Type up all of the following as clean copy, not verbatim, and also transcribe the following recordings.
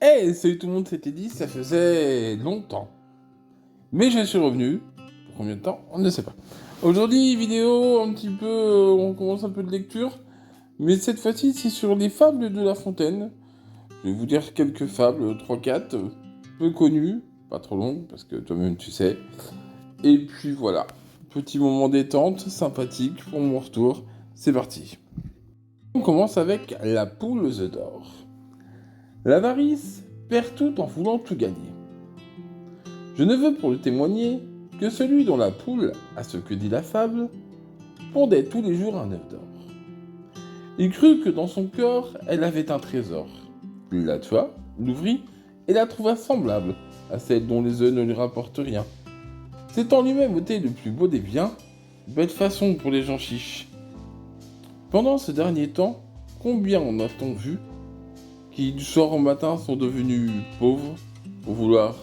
Hey, salut tout le monde, c'était dit, ça faisait longtemps. Mais je suis revenu. Pour combien de temps? On ne sait pas. Aujourd'hui, vidéo un petit peu, on commence un peu de lecture. Mais cette fois-ci, c'est sur les fables de La Fontaine. Je vais vous dire quelques fables, 3-4, peu connues, pas trop longues, parce que toi-même tu sais. Et puis voilà, petit moment détente, sympathique pour mon retour. C'est parti. On commence avec la poule aux œufs d'or. L'avarice perd tout en voulant tout gagner. Je ne veux pour le témoigner que celui dont la poule, à ce que dit la fable, pondait tous les jours un œuf d'or. Il crut que dans son corps, elle avait un trésor. Il la tua, l'ouvrit, et la trouva semblable à celle dont les œufs ne lui rapportent rien. C'est en lui-même ôté le plus beau des biens, belle façon pour les gens chiches. Pendant ce dernier temps, combien en a-t-on vu qui du soir au matin sont devenus pauvres pour vouloir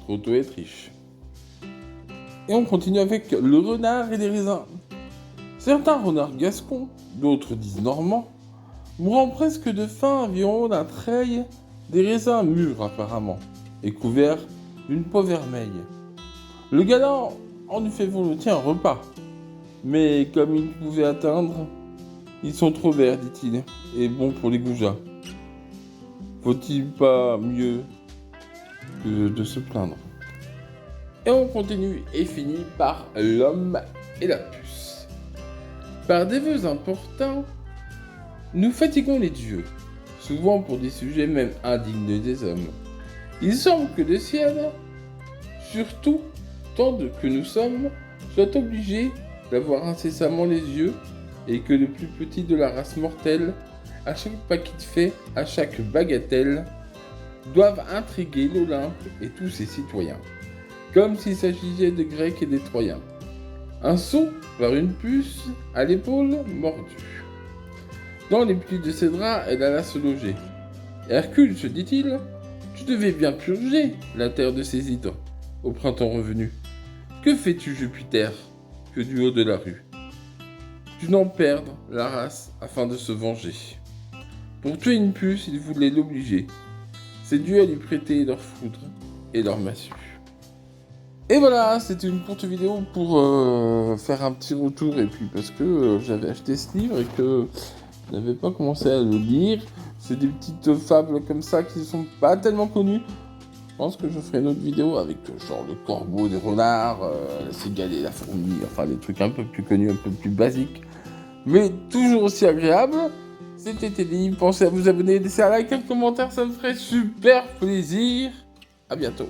trop tôt être riches. Et on continue avec le renard et les raisins. Certains renards gascons, d'autres disent normands, mourant presque de faim environ d'un treil des raisins mûrs apparemment, et couverts d'une peau vermeille. Le galant en eût fait volontiers un repas, mais comme il pouvait atteindre, ils sont trop verts, dit-il, et bons pour les goujats. Faut-il pas mieux que de se plaindre? Et on continue et finit par l'homme et la puce. Par des vœux importuns, nous fatiguons les dieux, souvent pour des sujets même indignes des hommes. Il semble que le ciel, surtout tant que nous sommes, soit obligé d'avoir incessamment les yeux, et que le plus petit de la race mortelle, à chaque pas qu'il fait, à chaque bagatelle, doivent intriguer l'Olympe et tous ses citoyens, comme s'il s'agissait de Grecs et des Troyens. Un sot par une puce à l'épaule mordue. Dans les plis de ses draps, elle alla se loger. Hercule, se dit-il, tu devais bien purger la terre de ses hydres au printemps revenu. Que fais-tu, Jupiter, que du haut de la rue tu n'en perdes la race afin de se venger. Pour tuer une puce, il voulait l'obliger. Ses dieux à lui prêter leur foudre et leur massue. Et voilà, c'était une courte vidéo pour faire un petit retour. Et puis parce que j'avais acheté ce livre et que je n'avais pas commencé à le lire. C'est des petites fables comme ça qui ne sont pas tellement connues. Je pense que je ferai une autre vidéo avec genre le corbeau, des renards, la cigale et la fourmi. Enfin des trucs un peu plus connus, un peu plus basiques. Mais toujours aussi agréable. C'était Teddy, pensez à vous abonner, laisser un like, un commentaire, ça me ferait super plaisir. À bientôt.